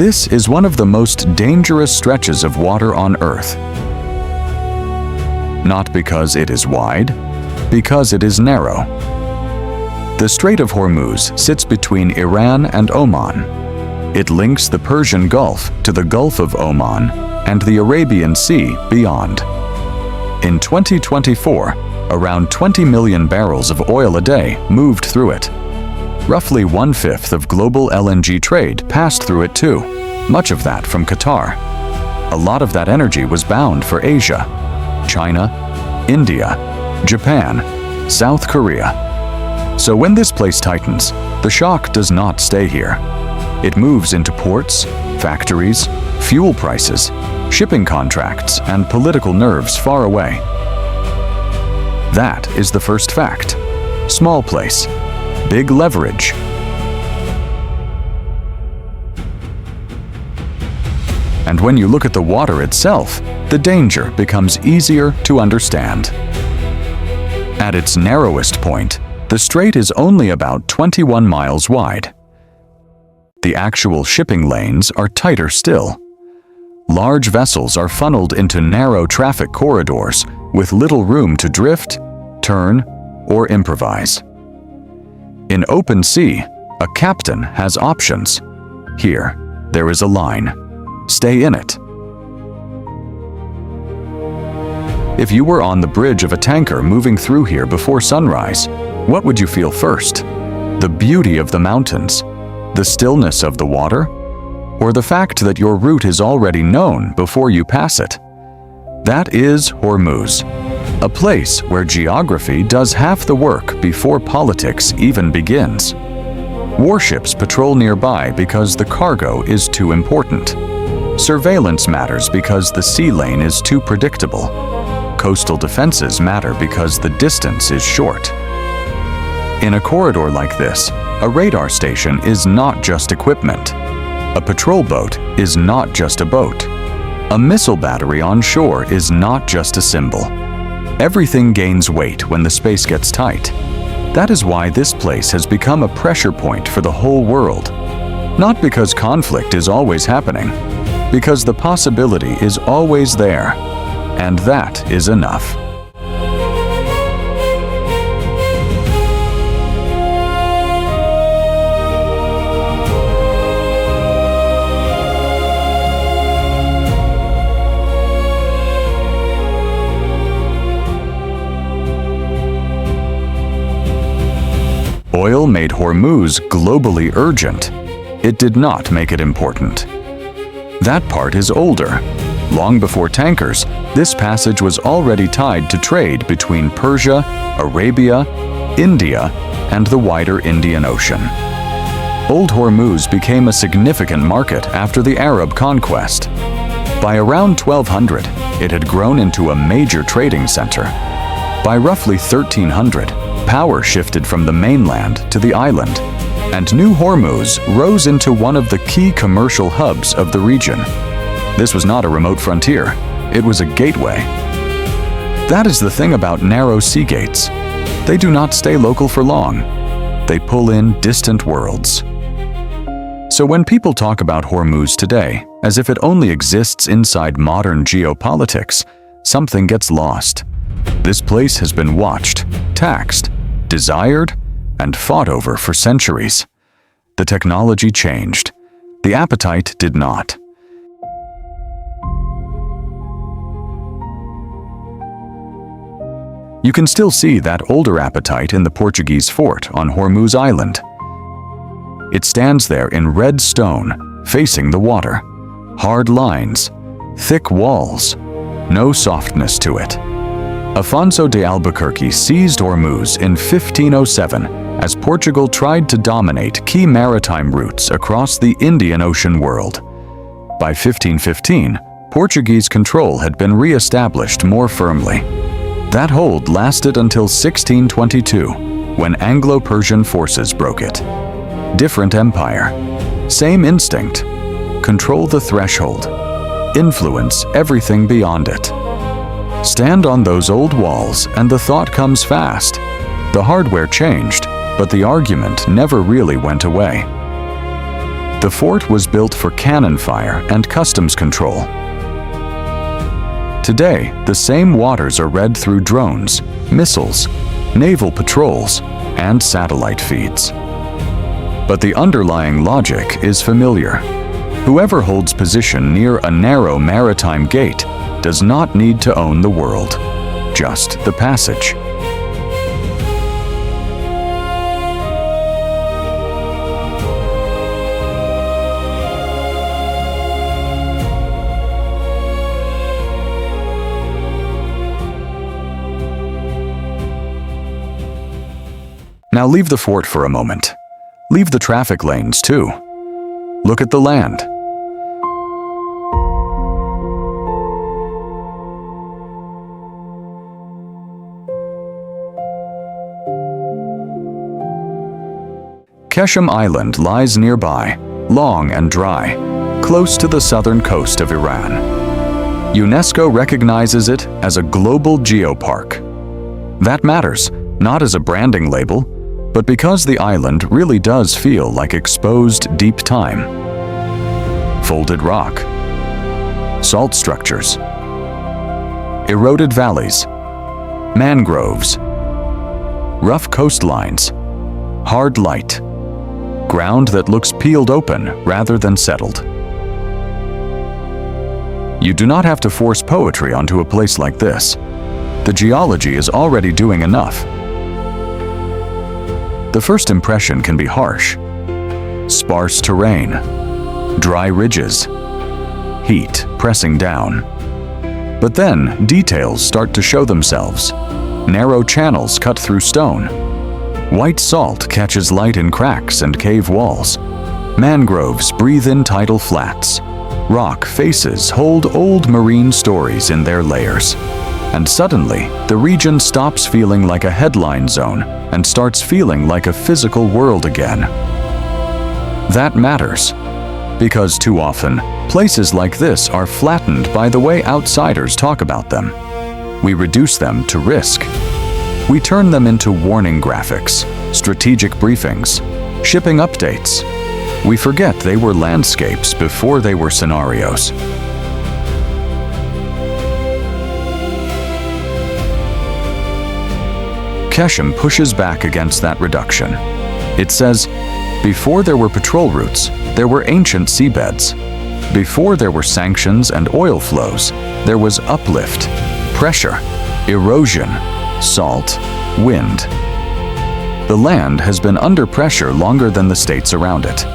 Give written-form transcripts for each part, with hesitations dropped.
This is one of the most dangerous stretches of water on Earth. Not because it is wide, because it is narrow. The Strait of Hormuz sits between Iran and Oman. It links the Persian Gulf to the Gulf of Oman and the Arabian Sea beyond. In 2024, around 20 million barrels of oil a day moved through it. Roughly 1/5 of global LNG trade passed through it too, much of that from Qatar. A lot of that energy was bound for Asia, China, India, Japan, South Korea. So when this place tightens, the shock does not stay here. It moves into ports, factories, fuel prices, shipping contracts, and political nerves far away. That is the first fact. Small place, big leverage. And when you look at the water itself, the danger becomes easier to understand. At its narrowest point, the strait is only about 21 miles wide. The actual shipping lanes are tighter still. Large vessels are funneled into narrow traffic corridors with little room to drift, turn, or improvise. In open sea, a captain has options. Here, there is a line. Stay in it. If you were on the bridge of a tanker moving through here before sunrise, what would you feel first? The beauty of the mountains, the stillness of the water, or the fact that your route is already known before you pass it? That is Hormuz, a place where geography does half the work before politics even begins. Warships patrol nearby because the cargo is too important. Surveillance matters because the sea lane is too predictable. Coastal defenses matter because the distance is short. In a corridor like this, a radar station is not just equipment. A patrol boat is not just a boat. A missile battery on shore is not just a symbol. Everything gains weight when the space gets tight. That is why this place has become a pressure point for the whole world. Not because conflict is always happening, because the possibility is always there, and that is enough. Oil made Hormuz globally urgent. It did not make it important. That part is older. Long before tankers, this passage was already tied to trade between Persia, Arabia, India, and the wider Indian Ocean. Old Hormuz became a significant market after the Arab conquest. By around 1200, it had grown into a major trading center. By roughly 1300, power shifted from the mainland to the island, and New Hormuz rose into one of the key commercial hubs of the region. This was not a remote frontier, it was a gateway. That is the thing about narrow sea gates. They do not stay local for long. They pull in distant worlds. So when people talk about Hormuz today, as if it only exists inside modern geopolitics, something gets lost. This place has been watched, taxed, desired, and fought over for centuries. The technology changed. The appetite did not. You can still see that older appetite in the Portuguese fort on Hormuz Island. It stands there in red stone, facing the water. Hard lines, thick walls, no softness to it. Afonso de Albuquerque seized Hormuz in 1507 as Portugal tried to dominate key maritime routes across the Indian Ocean world. By 1515, Portuguese control had been re-established more firmly. That hold lasted until 1622, when Anglo-Persian forces broke it. Different empire, same instinct. Control the threshold. Influence everything beyond it. Stand on those old walls and the thought comes fast. The hardware changed, but the argument never really went away. The fort was built for cannon fire and customs control. Today, the same waters are read through drones, missiles, naval patrols, and satellite feeds. But the underlying logic is familiar. Whoever holds position near a narrow maritime gate does not need to own the world, just the passage. Now leave the fort for a moment. Leave the traffic lanes too. Look at the land. Qeshm Island lies nearby, long and dry, close to the southern coast of Iran. UNESCO recognizes it as a global geopark. That matters, not as a branding label, but because the island really does feel like exposed deep time. Folded rock, salt structures, eroded valleys, mangroves, rough coastlines, hard light, ground that looks peeled open rather than settled. You do not have to force poetry onto a place like this. The geology is already doing enough. The first impression can be harsh. Sparse terrain, dry ridges, heat pressing down. But then details start to show themselves. Narrow channels cut through stone. White salt catches light in cracks and cave walls. Mangroves breathe in tidal flats. Rock faces hold old marine stories in their layers. And suddenly, the region stops feeling like a headline zone and starts feeling like a physical world again. That matters, because too often, places like this are flattened by the way outsiders talk about them. We reduce them to risk. We turn them into warning graphics, strategic briefings, shipping updates. We forget they were landscapes before they were scenarios. Qeshm pushes back against that reduction. It says, before there were patrol routes, there were ancient seabeds. Before there were sanctions and oil flows, there was uplift, pressure, erosion, salt, wind. The land has been under pressure longer than the states around it.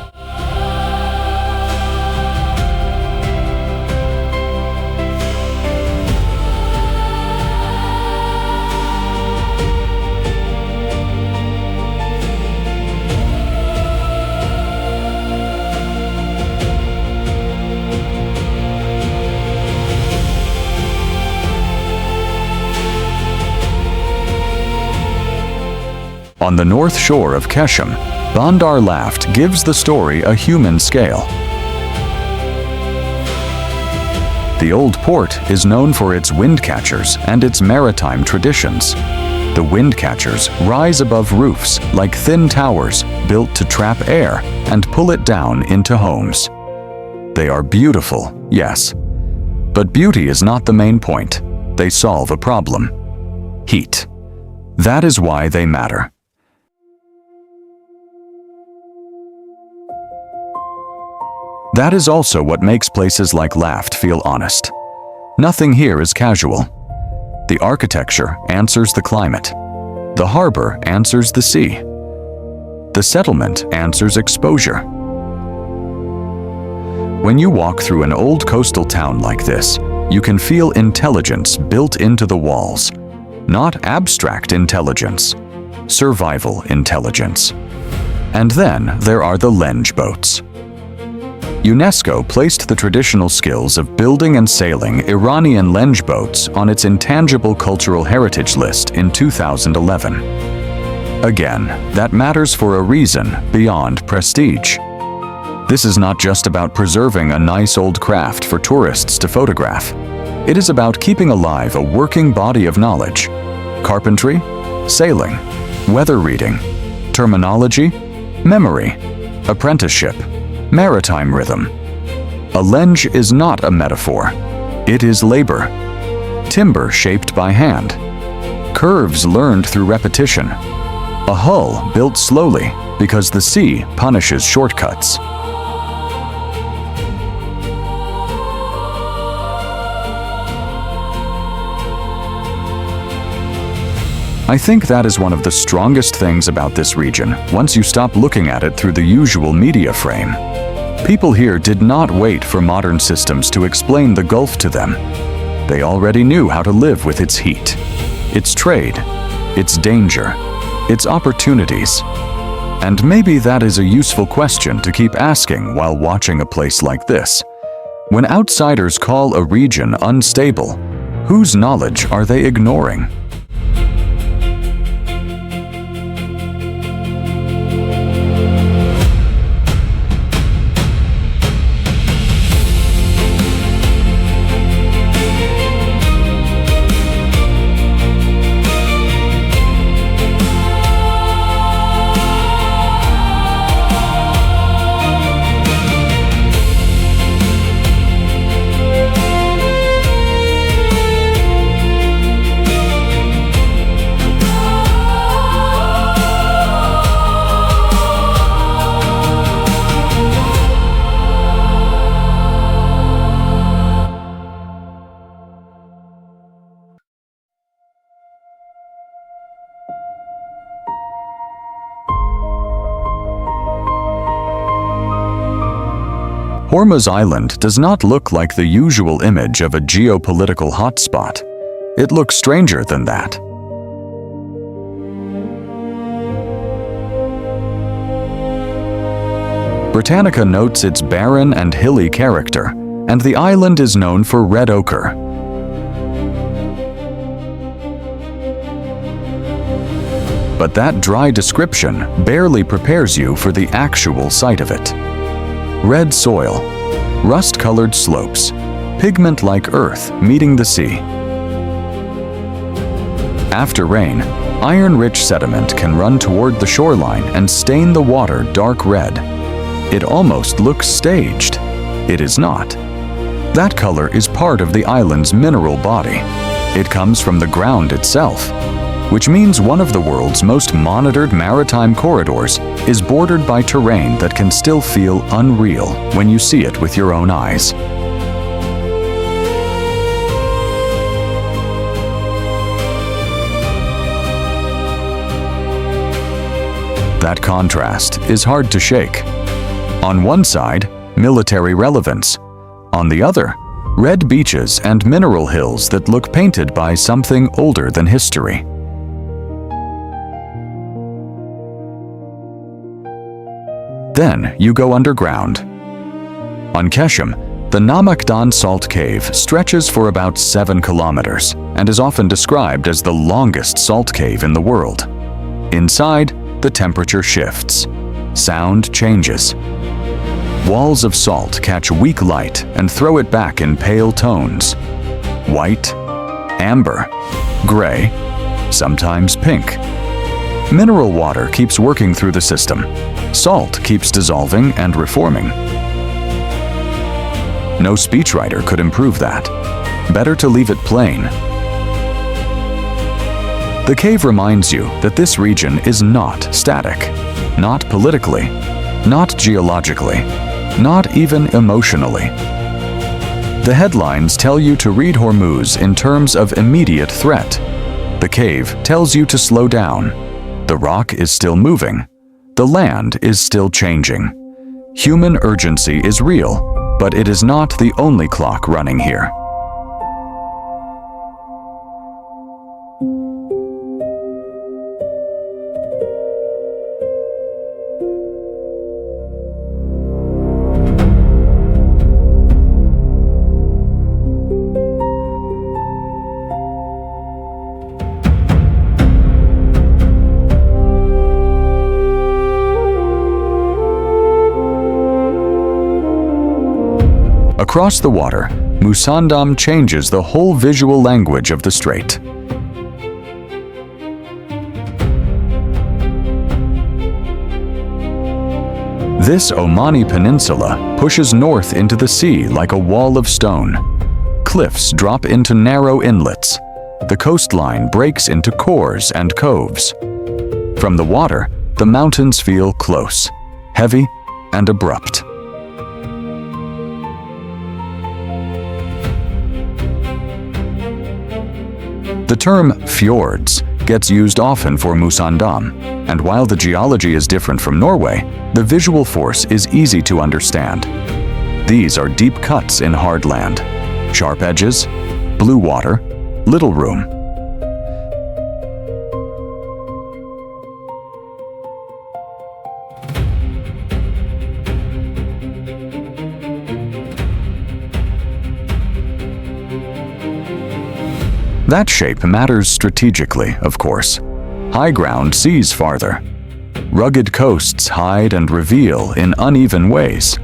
On the north shore of Qeshm, Bandar Laft gives the story a human scale. The old port is known for its wind catchers and its maritime traditions. The wind catchers rise above roofs like thin towers built to trap air and pull it down into homes. They are beautiful, yes. But beauty is not the main point. They solve a problem: heat. That is why they matter. That is also what makes places like Laft feel honest. Nothing here is casual. The architecture answers the climate. The harbor answers the sea. The settlement answers exposure. When you walk through an old coastal town like this, you can feel intelligence built into the walls. Not abstract intelligence, survival intelligence. And then there are the lenge boats. UNESCO placed the traditional skills of building and sailing Iranian lenge boats on its intangible cultural heritage list in 2011. Again, that matters for a reason beyond prestige. This is not just about preserving a nice old craft for tourists to photograph. It is about keeping alive a working body of knowledge: carpentry, sailing, weather reading, terminology, memory, apprenticeship, Maritime rhythm. A lenge is not a metaphor. It is labor. Timber shaped by hand. Curves learned through repetition. A hull built slowly because the sea punishes shortcuts. I think that is one of the strongest things about this region once you stop looking at it through the usual media frame. People here did not wait for modern systems to explain the Gulf to them. They already knew how to live with its heat, its trade, its danger, its opportunities. And maybe that is a useful question to keep asking while watching a place like this. When outsiders call a region unstable, whose knowledge are they ignoring? Hormuz Island does not look like the usual image of a geopolitical hotspot. It looks stranger than that. Britannica notes its barren and hilly character, and the island is known for red ochre. But that dry description barely prepares you for the actual sight of it. Red soil, rust-colored slopes, pigment like earth meeting the sea. After rain, iron-rich sediment can run toward the shoreline and stain the water dark red. It almost looks staged. It is not. That color is part of the island's mineral body. It comes from the ground itself, which means one of the world's most monitored maritime corridors is bordered by terrain that can still feel unreal when you see it with your own eyes. That contrast is hard to shake. On one side, military relevance. On the other, red beaches and mineral hills that look painted by something older than history. Then you go underground. On Qeshm, the Namakdan Salt Cave stretches for about 7 kilometers and is often described as the longest salt cave in the world. Inside, the temperature shifts. Sound changes. Walls of salt catch weak light and throw it back in pale tones. White, amber, gray, sometimes pink. Mineral water keeps working through the system. Salt keeps dissolving and reforming. No speechwriter could improve that. Better to leave it plain. The cave reminds you that this region is not static, not politically, not geologically, not even emotionally. The headlines tell you to read Hormuz in terms of immediate threat. The cave tells you to slow down. The rock is still moving. The land is still changing. Human urgency is real, but it is not the only clock running here. Across the water, Musandam changes the whole visual language of the strait. This Omani peninsula pushes north into the sea like a wall of stone. Cliffs drop into narrow inlets. The coastline breaks into khors and coves. From the water, the mountains feel close, heavy, and abrupt. The term fjords gets used often for Musandam, and while the geology is different from Norway, the visual force is easy to understand. These are deep cuts in hard land, sharp edges, blue water, little room. That shape matters strategically, of course. High ground sees farther. Rugged coasts hide and reveal in uneven ways.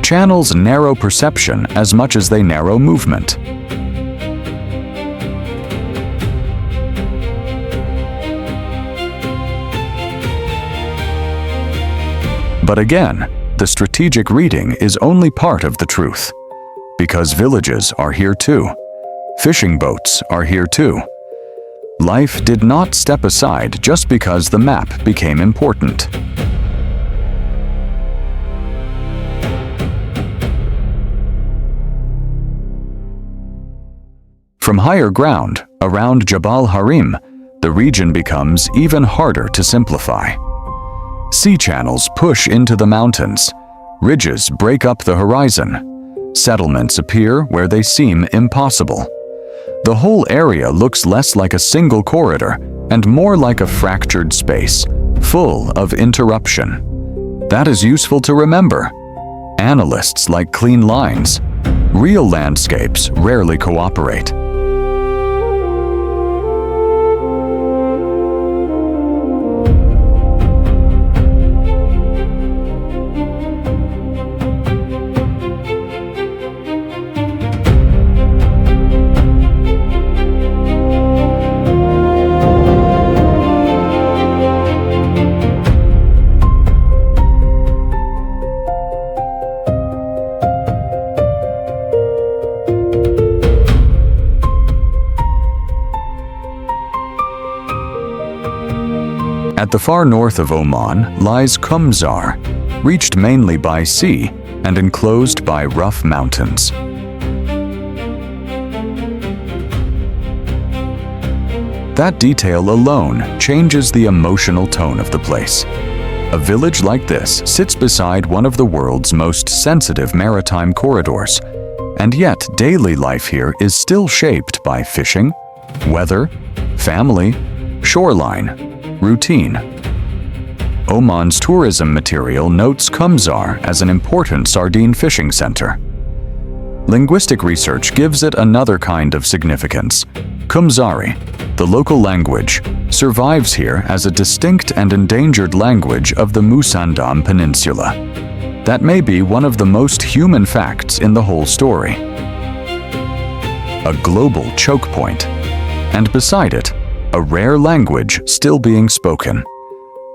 Channels narrow perception as much as they narrow movement. But again, the strategic reading is only part of the truth. Because villages are here too. Fishing boats are here too. Life did not step aside just because the map became important. From higher ground, around Jabal Harim, the region becomes even harder to simplify. Sea channels push into the mountains. Ridges break up the horizon. Settlements appear where they seem impossible. The whole area looks less like a single corridor and more like a fractured space, full of interruption. That is useful to remember. Analysts like clean lines. Real landscapes rarely cooperate. At the far north of Oman lies Kumzar, reached mainly by sea and enclosed by rough mountains. That detail alone changes the emotional tone of the place. A village like this sits beside one of the world's most sensitive maritime corridors, and yet daily life here is still shaped by fishing, weather, family, shoreline, routine. Oman's tourism material notes Kumzar as an important sardine fishing center. Linguistic research gives it another kind of significance. Kumzari, the local language, survives here as a distinct and endangered language of the Musandam Peninsula. That may be one of the most human facts in the whole story. A global choke point, and beside it, a rare language still being spoken.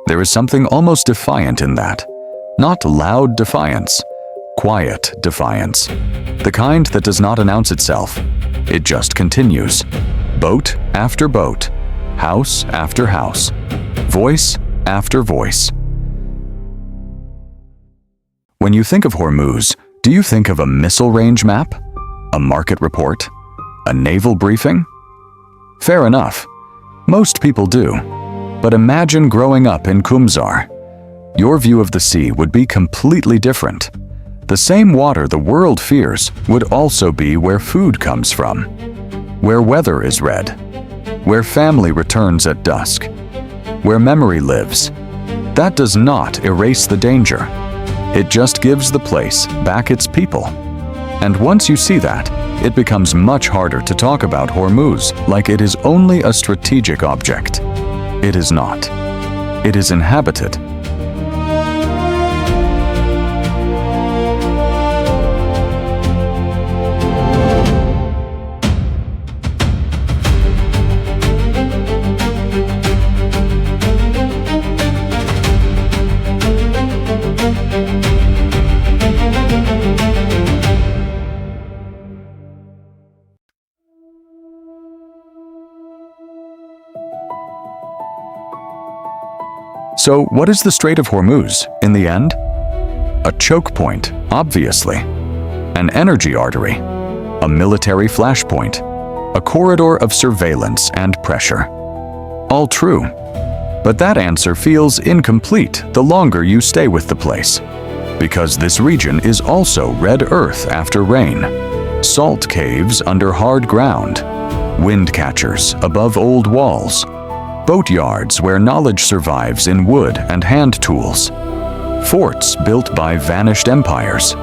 There is something almost defiant in that. Not loud defiance, quiet defiance. The kind that does not announce itself. It just continues. Boat after boat, house after house, voice after voice. When you think of Hormuz, do you think of a missile range map? A market report? A naval briefing? Fair enough. Most people do. But imagine growing up in Kumzar. Your view of the sea would be completely different. The same water the world fears would also be where food comes from, where weather is red, where family returns at dusk, where memory lives. That does not erase the danger. It just gives the place back its people. And once you see that, it becomes much harder to talk about Hormuz like it is only a strategic object. It is not. It is inhabited. So what is the Strait of Hormuz in the end? A choke point, obviously. An energy artery. A military flashpoint. A corridor of surveillance and pressure. All true. But that answer feels incomplete the longer you stay with the place. Because this region is also red earth after rain, salt caves under hard ground, wind catchers above old walls, boatyards where knowledge survives in wood and hand tools, forts built by vanished empires,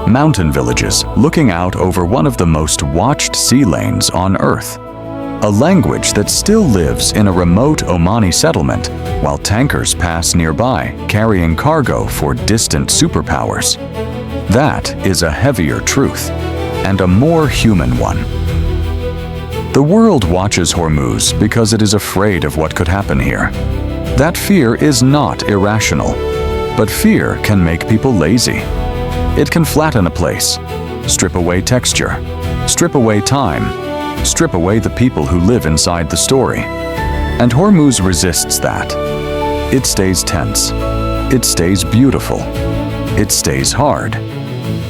mountain villages looking out over one of the most watched sea lanes on Earth, a language that still lives in a remote Omani settlement while tankers pass nearby carrying cargo for distant superpowers. That is a heavier truth, and a more human one. The world watches Hormuz because it is afraid of what could happen here. That fear is not irrational, but fear can make people lazy. It can flatten a place, strip away texture, strip away time, strip away the people who live inside the story. And Hormuz resists that. It stays tense. It stays beautiful. It stays hard.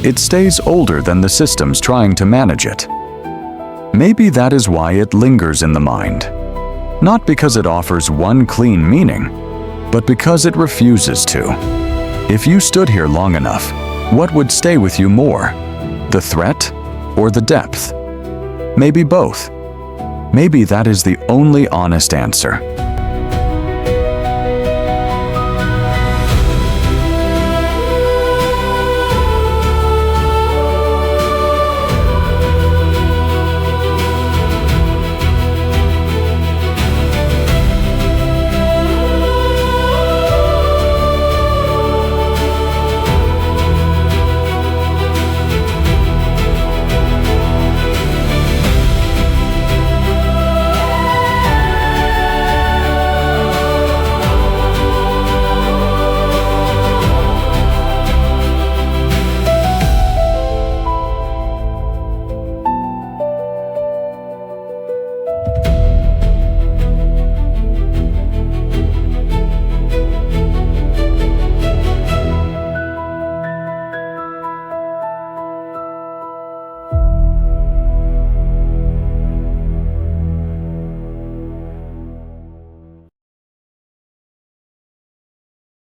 It stays older than the systems trying to manage it. Maybe that is why it lingers in the mind. Not because it offers one clean meaning, but because it refuses to. If you stood here long enough, what would stay with you more? The threat or the depth? Maybe both. Maybe that is the only honest answer.